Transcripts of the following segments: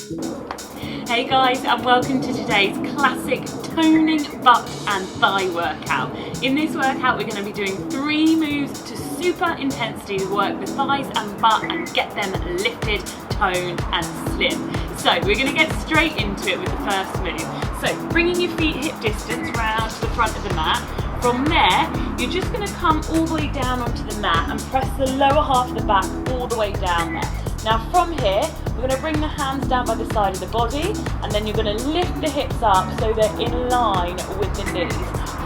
Hey guys, and welcome to today's classic toning butt and thigh workout. In this workout we're going to be doing 3 moves to super intensity to work the thighs and butt and get them lifted, toned and slim. So we're going to get straight into it with the first move. So bringing your feet hip distance round to the front of the mat. From there, you're just going to come all the way down onto the mat and press the lower half of the back all the way down there. Now from here, we're going to bring the hands down by the side of the body, and then you're going to lift the hips up so they're in line with the knees.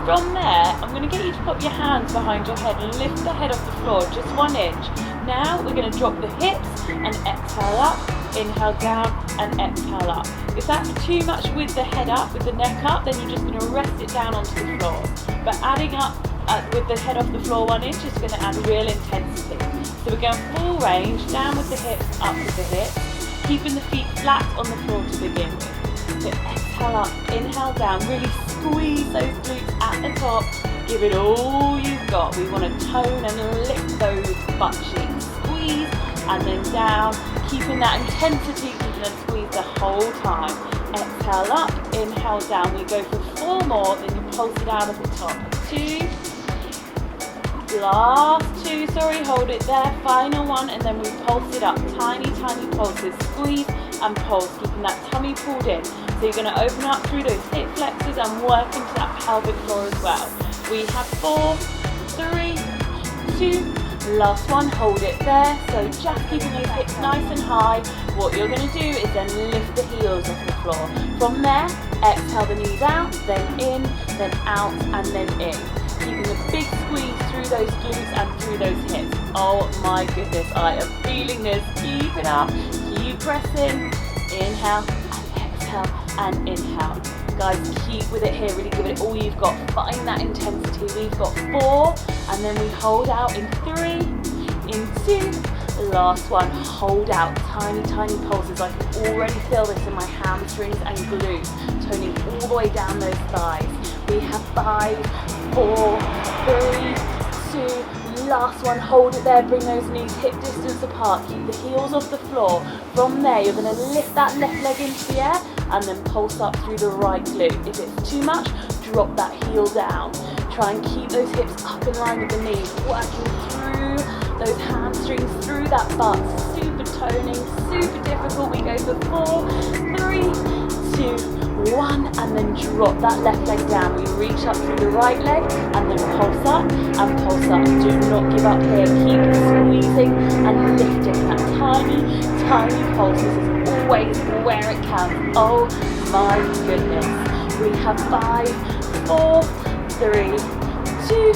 From there, I'm going to get you to put your hands behind your head and lift the head off the floor just 1 inch. Now we're going to drop the hips and exhale up, inhale down and exhale up. If that's too much with the head up, with the neck up, then you're just going to rest it down onto the floor. But adding up with the head off the floor 1 inch is going to add real intensity. So we're going full range, down with the hips, up with the hips, keeping the feet flat on the floor to begin with. So exhale up, inhale down, really squeeze those glutes at the top, give it all you've got. We want to tone and lift those butt cheeks. Squeeze and then down, keeping that intensity, keeping them squeezed the whole time. Exhale up, inhale down. We go for 4 more, then you pulse it out at the top. 2, last 2, hold it there, final 1, and then we pulse it up, tiny pulses, squeeze and pulse, keeping that tummy pulled in. So you're going to open up through those hip flexors and work into that pelvic floor as well. We have 4, 3, 2, last 1, hold it there. So just keeping those hips nice and high. What you're going to do is then lift the heels off the floor. From there, exhale the knees out, then in, then out, and then in. Keeping a big squeeze through those glutes and through those hips. Oh my goodness, I am feeling this. Keep it up, keep pressing. Inhale and exhale and inhale. Guys, keep with it here, really give it all you've got. Find that intensity. We've got 4, and then we hold out in 3, in 2, last 1, hold out. Tiny pulses. I can already feel this in my hamstrings and glutes, toning all the way down those thighs. We have 5, 4, 3, 2, last 1, hold it there, bring those knees hip distance apart, keep the heels off the floor. From there, you're going to lift that left leg into the air and then pulse up through the right glute. If it's too much, drop that heel down. Try and keep those hips up in line with the knees, working through those hamstrings, through that butt. Super toning, super difficult. We go for 4, 3, 2, 1, and then drop that left leg down. We reach up through the right leg and then pulse up and pulse up. Do not give up here. Keep squeezing and lifting. That tiny pulse. This is always where it counts. Oh my goodness. We have 5, 4, 3, 2,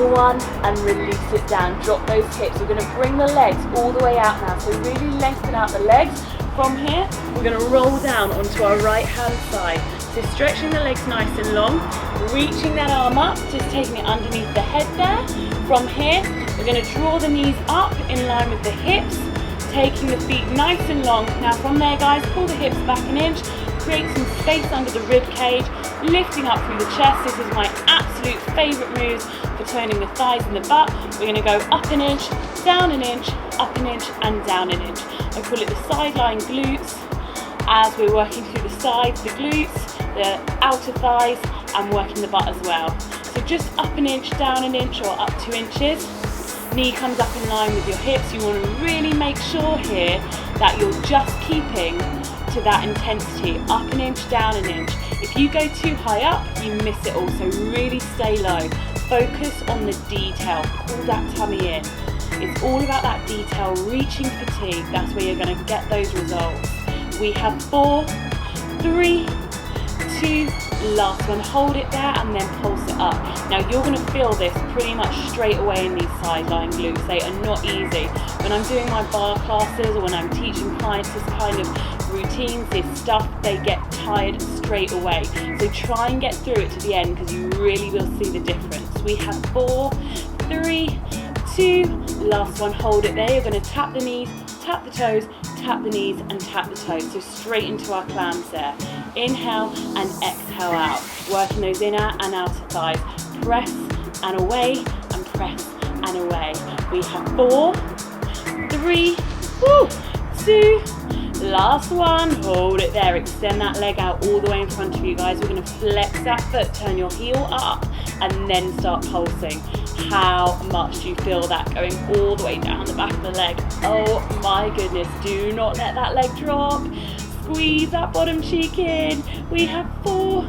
1, and release it down. Drop those hips. We're going to bring the legs all the way out now. So really lengthen out the legs. From here, we're going to roll down onto our right hand side. So stretching the legs nice and long, reaching that arm up, just taking it underneath the head there. From here, we're going to draw the knees up in line with the hips, taking the feet nice and long. Now from there, guys, pull the hips back an inch, create some space under the rib cage, lifting up through the chest. This is my absolute favourite moves for toning the thighs and the butt. We're going to go up an inch, down an inch, up an inch and down an inch. I call it the sideline glutes, as we're working through the sides, the glutes, the outer thighs, and working the butt as well. So just up an inch, down an inch, or up 2 inches. Knee comes up in line with your hips. You want to really make sure here that you're just keeping to that intensity. Up an inch, down an inch. If you go too high up, you miss it all. So really stay low. Focus on the detail. Pull that tummy in. It's all about that detail, reaching fatigue. That's where you're going to get those results. We have 4, 3, 2, last 1. Hold it there and then pulse it up. Now you're going to feel this pretty much straight away in these sideline glutes. They are not easy. When I'm doing my bar classes or when I'm teaching clients this kind of routines, this stuff, they get tired straight away. So try and get through it to the end because you really will see the difference. We have 4, 3, 2, last 1, hold it there. You're going to tap the knees, tap the toes, tap the knees and tap the toes. So straight into our clams there. Inhale and exhale out. Working those inner and outer thighs. Press and away and press and away. We have 4, 3, 2, Last one, hold it there, extend that leg out all the way in front of you guys. We're gonna flex that foot, turn your heel up, and then start pulsing. How much do you feel that going all the way down the back of the leg? Oh my goodness, do not let that leg drop. Squeeze that bottom cheek in. We have 4,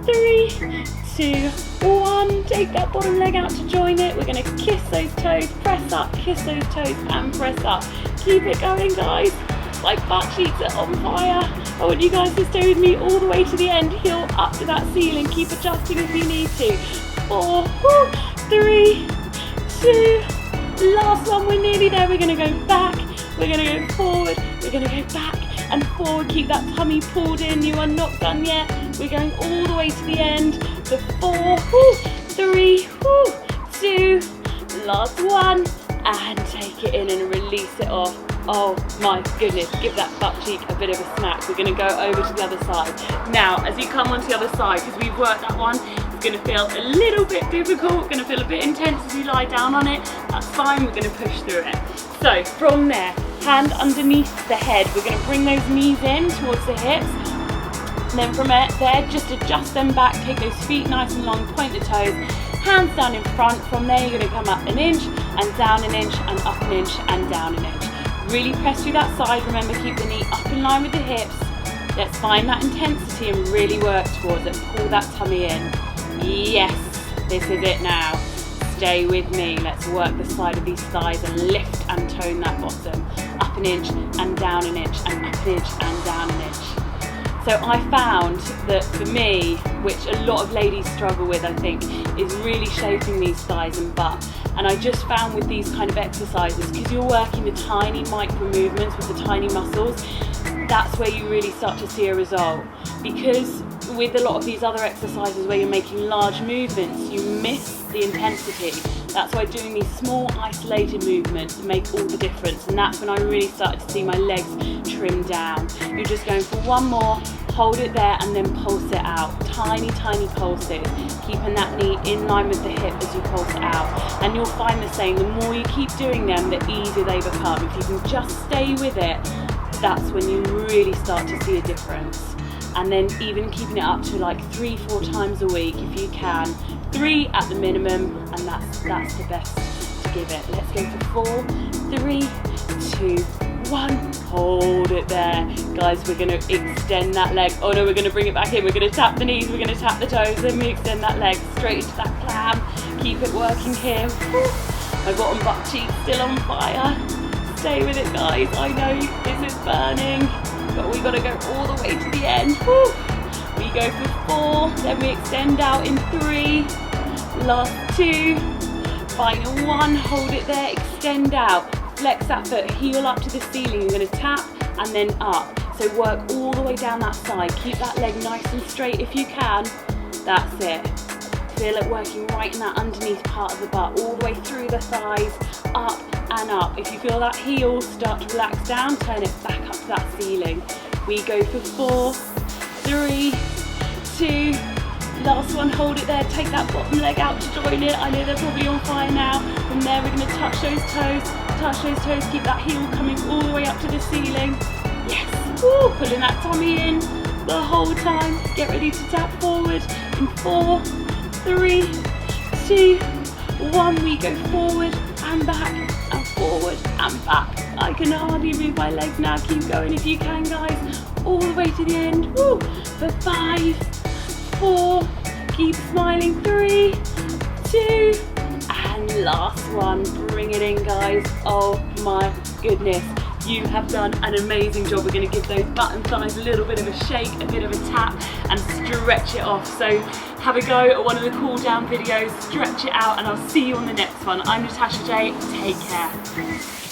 3, 2, 1. Take that bottom leg out to join it. We're gonna kiss those toes, press up, kiss those toes and press up. Keep it going, guys. My butt cheeks are on fire. I want you guys to stay with me all the way to the end. Heel up to that ceiling. Keep adjusting if you need to. 4, 3, 2. Last one, we're nearly there. We're gonna go back. We're gonna go forward. We're gonna go back and forward. Keep that tummy pulled in. You are not done yet. We're going all the way to the end. The 4, 3, 2. Last one. And take it in and release it off. Oh my goodness, give that butt cheek a bit of a smack. We're gonna go over to the other side. Now, as you come onto the other side, because we've worked that one, it's gonna feel a little bit difficult, gonna feel a bit intense as you lie down on it. That's fine, we're gonna push through it. So from there, hand underneath the head, we're gonna bring those knees in towards the hips. And then from there, just adjust them back, take those feet nice and long, point the toes, hands down in front. From there, you're gonna come up an inch, and down an inch, and up an inch, and down an inch. Really press through that side. Remember, keep the knee up in line with the hips. Let's find that intensity and really work towards it. Pull that tummy in. Yes, this is it now. Stay with me. Let's work the side of these thighs and lift and tone that bottom. Up an inch and down an inch, and up an inch and down an inch. So I found that for me, which a lot of ladies struggle with, I think, is really shaping these thighs and butt. And I just found with these kind of exercises, because you're working the tiny micro movements with the tiny muscles, that's where you really start to see a result. Because with a lot of these other exercises where you're making large movements, you miss the intensity. That's why doing these small isolated movements make all the difference. And that's when I really started to see my legs trim down. You're just going for one more, hold it there, and then pulse it out. Tiny, tiny pulses, keeping that knee in line with the hip as you pulse it out. And you'll find the same, the more you keep doing them, the easier they become. If you can just stay with it, that's when you really start to see a difference. And then even keeping it up to like 3, 4 times a week if you can. 3 at the minimum, and that's the best to give it. Let's go for 4, 3, 2, 1. Hold it there. Guys, we're gonna extend that leg. Oh no, we're gonna bring it back in. We're gonna tap the knees, we're gonna tap the toes, then we extend that leg straight into that clam. Keep it working here. My bottom butt cheek's still on fire. Stay with it, guys. I know this is burning, but we gotta go all the way to the end. We go for 4, then we extend out in 3, last 2, final 1, hold it there, extend out, flex that foot, heel up to the ceiling. You're gonna tap and then up. So work all the way down that side. Keep that leg nice and straight if you can. That's it. Feel it working right in that underneath part of the butt, all the way through the thighs, up and up. If you feel that heel start to relax down, turn it back up to that ceiling. We go for 4, 3, 2, last one, hold it there, take that bottom leg out to join it. I know they're probably on fire now. From there, we're gonna touch those toes, keep that heel coming all the way up to the ceiling. Yes, woo, pulling that tummy in the whole time. Get ready to tap forward in 4, 3, 2, 1. We go forward and back and forward and back. I can hardly move my legs now. Keep going if you can, guys. All the way to the end. Woo. For 5, 4, keep smiling. 3, 2, and last one. Bring it in, guys. Oh my goodness. You have done an amazing job. We're going to give those butt and thighs a little bit of a shake, a bit of a tap, and stretch it off. So have a go at one of the cool down videos, stretch it out, and I'll see you on the next one. I'm Natasha J. Take care.